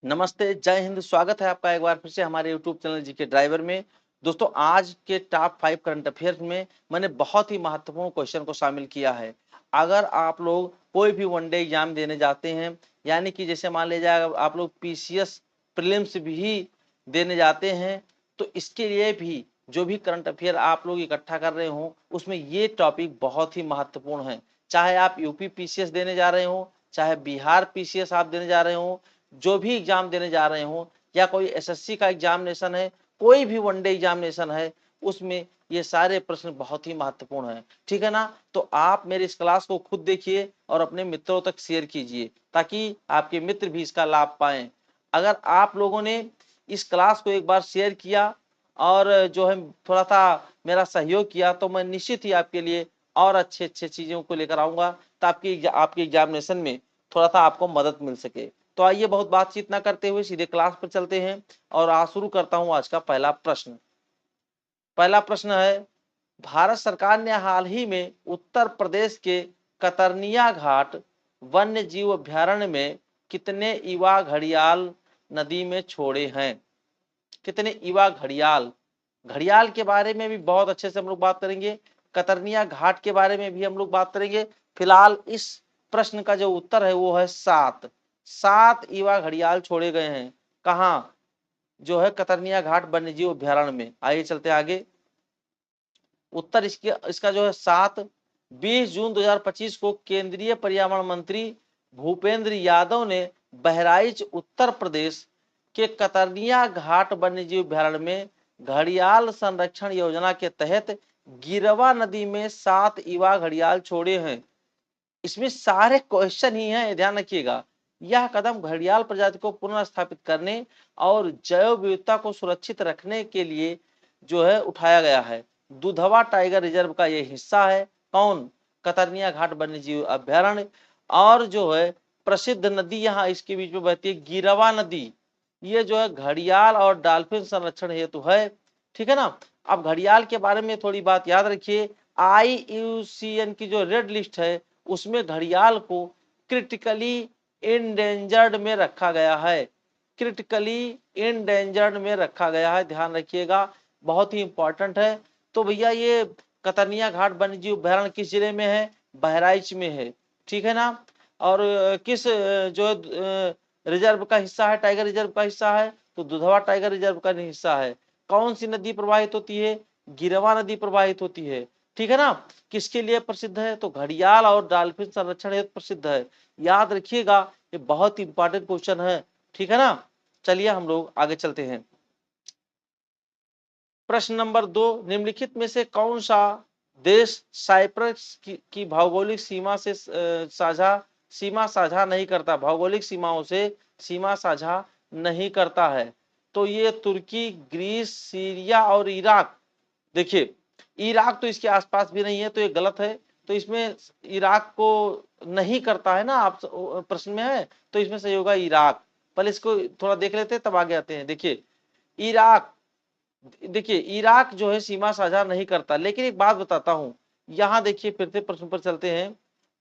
नमस्ते, जय हिंद। स्वागत है आपका एक बार फिर से हमारे यूट्यूब चैनल जीके ड्राइवर में। दोस्तों, आज के टॉप 5 करंट अफेयर्स में मैंने बहुत ही महत्वपूर्ण क्वेश्चन को शामिल किया है। अगर आप लोग कोई भी वनडे एग्जाम देने जाते हैं, यानी कि जैसे मान लीजिए आप लोग पीसीएस प्रीलिम्स भी देने जाते हैं, तो इसके लिए भी जो भी करंट अफेयर आप लोग इकट्ठा कर रहे हो, उसमें ये टॉपिक बहुत ही महत्वपूर्ण है। चाहे आप यूपी पीसीएस देने जा रहे हो, चाहे बिहार पीसीएस आप देने जा रहे हो, जो भी एग्जाम देने जा रहे हो, या कोई एसएससी का एग्जामिनेशन है, कोई भी वनडे एग्जामिनेशन है, उसमें ये सारे प्रश्न बहुत ही महत्वपूर्ण है। ठीक है ना? तो आप मेरे इस क्लास को खुद देखिए और अपने मित्रों तक शेयर कीजिए, ताकि आपके मित्र भी इसका लाभ पाएं। अगर आप लोगों ने इस क्लास को एक बार शेयर किया और जो है थोड़ा सा मेरा सहयोग किया, तो मैं निश्चित ही आपके लिए और अच्छे अच्छे चीजों को लेकर आऊंगा, ताकि आपके एग्जामिनेशन में थोड़ा सा आपको मदद मिल सके। तो आइए बहुत बातचीत ना करते हुए सीधे क्लास पर चलते हैं और आज शुरू करता हूं आज का पहला प्रश्न। पहला प्रश्न है, भारत सरकार ने हाल ही में उत्तर प्रदेश के कतरनिया घाट वन्य जीव अभ्यारण्य में कितने युवा घड़ियाल नदी में छोड़े हैं? कितने युवा घड़ियाल? घड़ियाल के बारे में भी बहुत अच्छे से हम लोग बात करेंगे, कतरनिया घाट के बारे में भी हम लोग बात करेंगे। फिलहाल इस प्रश्न का जो उत्तर है वो है 7। 7 युवा घड़ियाल छोड़े गए हैं। कहाँ? जो है कतरनिया घाट वन्यजीव अभ्यारण्य में। आइए चलते आगे। उत्तर इसका जो है 7। 20 जून 2025 को केंद्रीय पर्यावरण मंत्री भूपेंद्र यादव ने बहराइच उत्तर प्रदेश के कतरनिया घाट वन्यजीव अभ्यारण्य में घड़ियाल संरक्षण योजना के तहत गिरवा नदी में 7 युवा घड़ियाल छोड़े हैं। इसमें सारे क्वेश्चन ही हैं, ध्यान रखिएगा। यह कदम घड़ियाल प्रजाति को पुनर्स्थापित करने और जैव विविधता को सुरक्षित रखने के लिए जो है उठाया गया है। दुधवा टाइगर रिजर्व का यह हिस्सा है। कौन? कतरनिया घाट वन्यजीव अभ्यारण्य। और जो है प्रसिद्ध नदी यहाँ इसके बीच में बहती है, गिरवा नदी। ये जो है घड़ियाल और डॉल्फिन संरक्षण हेतु है। ठीक है ना? अब घड़ियाल के बारे में थोड़ी बात याद रखिए। IUCN की जो रेड लिस्ट है, उसमें घड़ियाल को क्रिटिकली इंडेंजर्ड में रखा गया है। क्रिटिकली इंडेंजर्ड में रखा गया है, ध्यान रखिएगा, बहुत ही इंपॉर्टेंट है। तो भैया ये कतरनिया घाट वन्यजीव अभ्यारण्य किस जिले में है? बहराइच में है। ठीक है ना? और किस जो रिजर्व का हिस्सा है, टाइगर रिजर्व का हिस्सा है? तो दुधवा टाइगर रिजर्व का हिस्सा है। कौन सी नदी प्रवाहित होती है? गिरवा नदी प्रवाहित होती है। ठीक है ना? किसके लिए प्रसिद्ध है? तो घड़ियाल और डॉल्फिन संरक्षण हेतु प्रसिद्ध है। याद रखिएगा, ये बहुत इंपॉर्टेंट क्वेश्चन है। ठीक है ना? चलिए हम लोग आगे चलते हैं। प्रश्न नंबर 2, निम्नलिखित में से कौन सा देश साइप्रस की भौगोलिक सीमा से सीमा साझा नहीं करता? भौगोलिक सीमाओं से सीमा साझा नहीं करता है। तो ये तुर्की, ग्रीस, सीरिया और इराक। देखिए, इराक तो इसके आसपास भी नहीं है, तो ये गलत है। तो इसमें इराक को नहीं करता है ना, आप प्रश्न में है, तो इसमें सही होगा इराक। पहले इसको थोड़ा देख लेते हैं, तब आगे आते हैं। देखिए, इराक, देखिए इराक जो है सीमा साझा नहीं करता। लेकिन एक बात बताता हूं, यहां देखिए फिर से प्रश्न पर चलते हैं।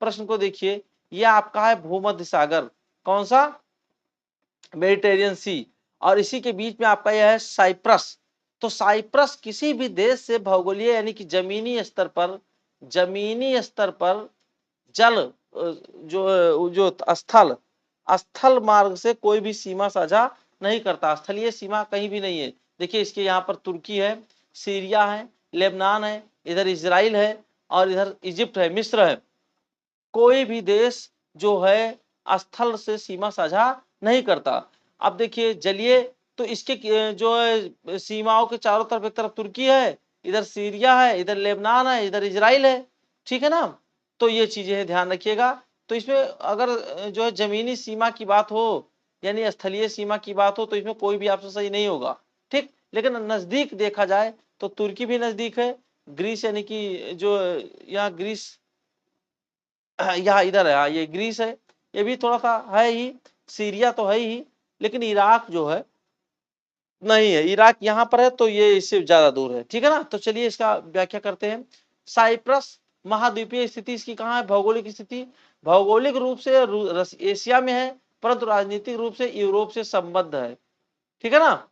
प्रश्न को देखिए, यह आपका है भूमध्य सागर। कौन सा? मेडिटेरियन सी। और इसी के बीच में आपका यह है साइप्रस। तो साइप्रस किसी भी देश से भौगोलिक यानी कि जमीनी स्तर पर, जमीनी स्तर पर जल जो स्थल स्थल मार्ग से कोई भी सीमा साझा नहीं करता। स्थलीय सीमा कहीं भी नहीं है। देखिए, इसके यहाँ पर तुर्की है, सीरिया है, लेबनान है, इधर इजराइल है और इधर इजिप्ट है, मिस्र है। कोई भी देश जो है स्थल से सीमा साझा नहीं करता। अब देखिए जलिए, तो इसके जो है सीमाओं के चारों तरफ, एक तरफ तुर्की है, इधर सीरिया है, इधर लेबनान है, इधर इजराइल है। ठीक है ना? तो ये चीजें हैं, ध्यान रखिएगा। तो इसमें अगर जो है जमीनी सीमा की बात हो, यानी स्थलीय सीमा की बात हो, तो इसमें कोई भी आपसे सही नहीं होगा। ठीक, लेकिन नजदीक देखा जाए तो तुर्की भी नजदीक है, ग्रीस यानी कि जो यहाँ ग्रीस यहाँ इधर है, हाँ ये ग्रीस है, ये भी थोड़ा सा है ही, सीरिया तो है ही, लेकिन इराक जो है नहीं है। इराक यहाँ पर है, तो ये इससे ज्यादा दूर है। ठीक है ना? तो चलिए इसका व्याख्या करते हैं। साइप्रस महाद्वीपीय स्थिति इसकी कहाँ है? भौगोलिक स्थिति भौगोलिक रूप से एशिया में है, परंतु राजनीतिक रूप से यूरोप से संबद्ध है। ठीक है ना।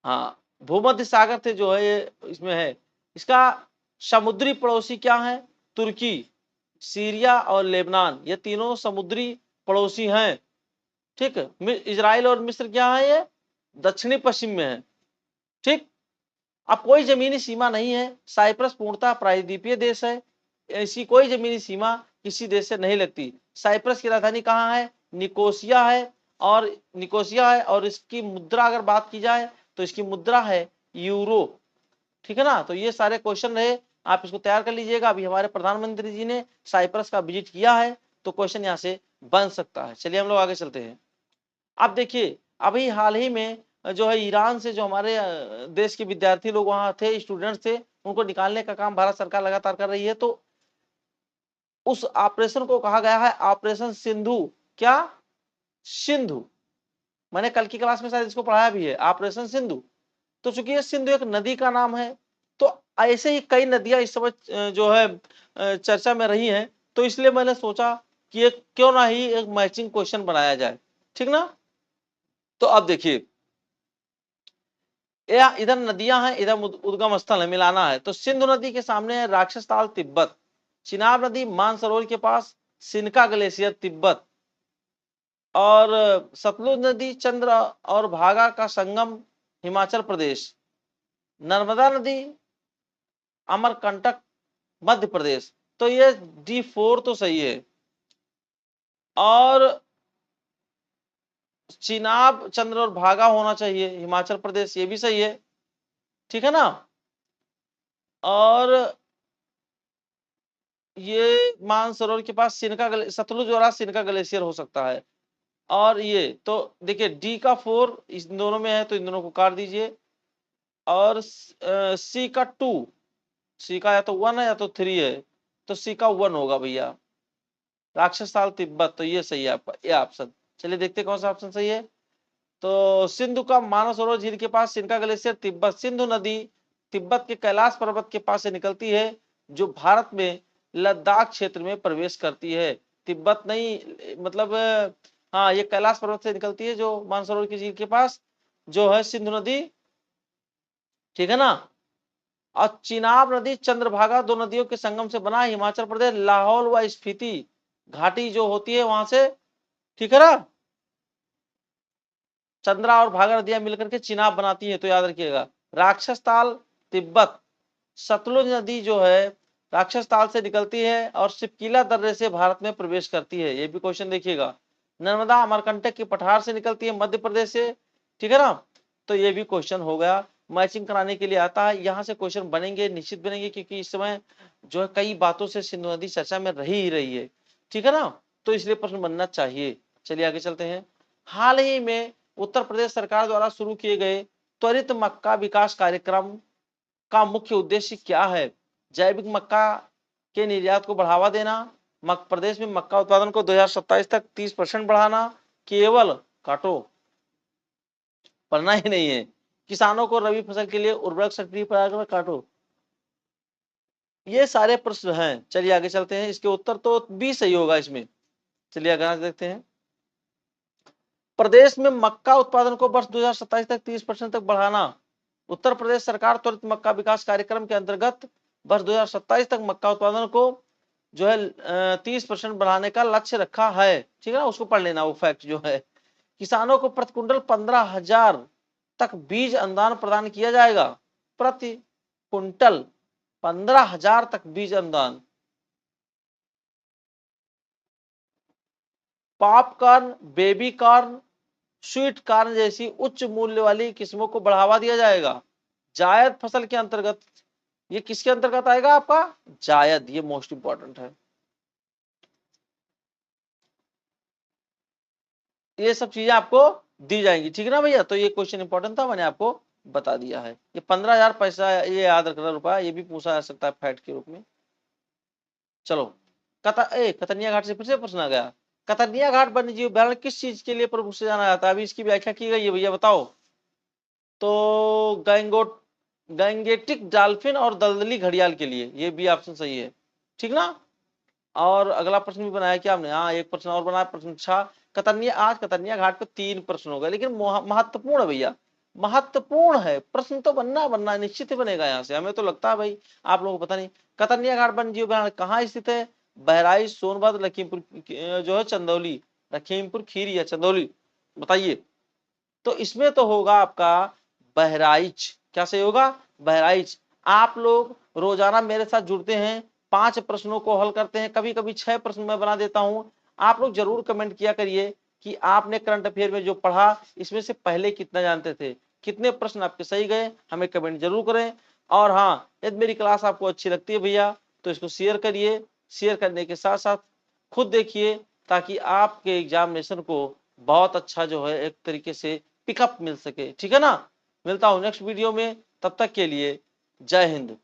हाँ, भूमध्य सागर से जो है ये इसमें है। इसका समुद्री पड़ोसी क्या है? तुर्की, सीरिया और लेबनान, ये तीनों समुद्री पड़ोसी हैं। ठीक है। इजराइल और मिस्र क्या है? ये दक्षिणी पश्चिम में है। ठीक। अब कोई जमीनी सीमा नहीं है। साइप्रस पूर्णतः प्रायद्वीपीय देश है। ऐसी कोई जमीनी सीमा किसी देश से नहीं लगती। साइप्रस की राजधानी कहाँ है? निकोसिया है। और इसकी मुद्रा अगर बात की जाए तो इसकी मुद्रा है यूरो। ठीक है ना। तो ये सारे क्वेश्चन रहे, आप इसको तैयार कर लीजिएगा। अभी हमारे प्रधानमंत्री जी ने साइप्रस का विजिट किया है, तो क्वेश्चन यहाँ से बन सकता है। चलिए हम लोग आगे चलते हैं। अब देखिए, अभी हाल ही में जो है ईरान से जो हमारे देश के विद्यार्थी लोग वहां थे, स्टूडेंट्स थे, उनको निकालने का काम भारत सरकार लगातार कर रही है। तो उस ऑपरेशन को कहा गया है ऑपरेशन सिंधु। क्या? सिंधु। मैंने कल की क्लास में शायद इसको पढ़ाया भी है, ऑपरेशन सिंधु। तो चूंकि ये सिंधु एक नदी का नाम है, तो ऐसे ही कई नदियां इस समय जो है चर्चा में रही हैं, तो इसलिए मैंने सोचा कि एक क्यों ना ही एक मैचिंग क्वेश्चन बनाया जाए। ठीक ना। तो अब देखिए, इधर नदियां हैं, इधर उद्गम स्थल है, मिलाना है। तो सिंधु नदी के सामने है राक्षस ताल तिब्बत, चिनाब नदी मानसरोवर के पास सिनका ग्लेशियर तिब्बत, और सतलुज नदी चंद्र और भागा का संगम हिमाचल प्रदेश, नर्मदा नदी अमरकंटक मध्य प्रदेश। तो ये D4 तो सही है। और चिनाब चंद्र और भागा होना चाहिए हिमाचल प्रदेश, ये भी सही है। ठीक है ना। और ये मानसरोवर के पास सतलुज और सिनका ग्लेशियर हो सकता है। और ये तो देखिए D का 4 इस दोनों में है, तो इन दोनों को काट दीजिए। और C का 2, सी का या तो 1 है या तो 3 है, तो C का 1 होगा भैया, राक्षस ताल तिब्बत। तो ये सही है आपका, ये ऑप्शन। चलिए देखते कौन सा ऑप्शन सही है। तो सिंधु का मानसरोवर झील के पास सिनका ग्लेशियर तिब्बत। सिंधु नदी तिब्बत के कैलाश पर्वत के पास से निकलती है, जो भारत में लद्दाख क्षेत्र में प्रवेश करती है। तिब्बत नहीं, मतलब हाँ, ये कैलाश पर्वत से निकलती है, जो मानसरोवर की झील के पास जो है सिंधु नदी। ठीक है ना। और चिनाब नदी चंद्रभागा, दो नदियों के संगम से बना हिमाचल प्रदेश लाहौल व स्पीति घाटी जो होती है वहां से। ठीक है ना। चंद्रा और भागा नदियां मिलकर के चिनाब बनाती है, तो याद रखिएगा। राक्षस ताल तिब्बत, सतलुज नदी जो है राक्षस ताल से निकलती है और सिपकीला दर्रे से भारत में प्रवेश करती है, ये भी क्वेश्चन देखिएगा। नर्मदा अमरकंटक के पठार से निकलती है मध्य प्रदेश से। ठीक है ना। तो ये भी क्वेश्चन हो गया, मैचिंग कराने के लिए आता है। यहाँ से क्वेश्चन बनेंगे, निश्चित बनेंगे, क्योंकि इस समय जो है कई बातों से सिंधु नदी चर्चा में रही ही रही है। ठीक है ना। तो इसलिए प्रश्न बनना चाहिए। चलिए आगे चलते हैं। हाल ही में उत्तर प्रदेश सरकार द्वारा शुरू किए गए त्वरित मक्का विकास कार्यक्रम का मुख्य उद्देश्य क्या है? जैविक मक्का के निर्यात को बढ़ावा देना, प्रदेश में मक्का उत्पादन को 2027 तक 30% बढ़ाना, केवल काटो, पढ़ना ही नहीं है, किसानों को रबी फसल के लिए उर्वरक सक्रिय प्रयास काटो। ये सारे प्रश्न हैं। चलिए आगे चलते हैं। इसके उत्तर तो भी सही होगा इसमें। चलिए आगे देखते हैं। प्रदेश में मक्का उत्पादन को वर्ष 2027 तक 30% तक बढ़ाना। उत्तर प्रदेश सरकार त्वरित मक्का विकास कार्यक्रम के अंतर्गत वर्ष 2027 तक मक्का उत्पादन को जो है 30% बढ़ाने का लक्ष्य रखा है। ठीक है ना। उसको पढ़ लेना, वो फैक्ट जो है। किसानों को प्रति कुंटल 15,000 तक बीज अनुदान प्रदान किया जाएगा। प्रति कुंटल 15,000 तक बीज अनुदान। Popcorn, baby corn, sweet corn जैसी उच्च मूल्य वाली किस्मों को बढ़ावा दिया जाएगा। जायद फसल के अंतर्गत, ये किसके अंतर्गत आएगा आपका? जायद। ये मोस्ट इंपॉर्टेंट है। ये सब चीजें आपको दी जाएंगी। ठीक है ना भैया। तो ये क्वेश्चन इंपॉर्टेंट था, मैंने आपको बता दिया है। ये 15,000 पैसा, ये याद रखना, रुपया, ये भी पूछा जा सकता है फैक्ट के रूप में। चलो, कतरनिया घाट से फिर से प्रश्न आ गया। कतरनिया घाट वन्यजीव अभ्यारण्य किस चीज के लिए प्रमुख से जाना जाता है? अभी इसकी व्याख्या की गई है भैया, बताओ। तो गैंगेटिक डॉल्फिन और दलदली घड़ियाल के लिए, ये भी ऑप्शन सही है। ठीक ना। और अगला प्रश्न भी बनाया क्या हमने, हाँ एक प्रश्न और बनाया, प्रश्न 6। कतरनिया, आज कतरनिया घाट पे 3 प्रश्न हो गए, लेकिन महत्वपूर्ण है भैया, महत्वपूर्ण है। प्रश्न तो बनना निश्चित ही बनेगा यहाँ से, हमें तो लगता है भाई आप लोगों को पता नहीं। कतरनिया घाट वन्य जीव अभयारण्य कहाँ स्थित है? बहराइच, सोनभद्र, लखीमपुर जो है चंदौली, लखीमपुर खीरी या चंदौली, बताइए। तो इसमें तो होगा आपका बहराइच। क्या सही होगा? बहराइच। आप लोग रोजाना मेरे साथ जुड़ते हैं, 5 प्रश्नों को हल करते हैं, कभी कभी 6 प्रश्न मैं बना देता हूं। आप लोग जरूर कमेंट किया करिए कि आपने करंट अफेयर में जो पढ़ा इसमें से पहले कितना जानते थे, कितने प्रश्न आपके सही गए, हमें कमेंट जरूर करें। और हाँ, यदि मेरी क्लास आपको अच्छी लगती है भैया तो इसको शेयर करिए, शेयर करने के साथ साथ खुद देखिए, ताकि आपके एग्जामिनेशन को बहुत अच्छा जो है एक तरीके से पिकअप मिल सके। ठीक है ना? मिलता हूं नेक्स्ट वीडियो में, तब तक के लिए जय हिंद।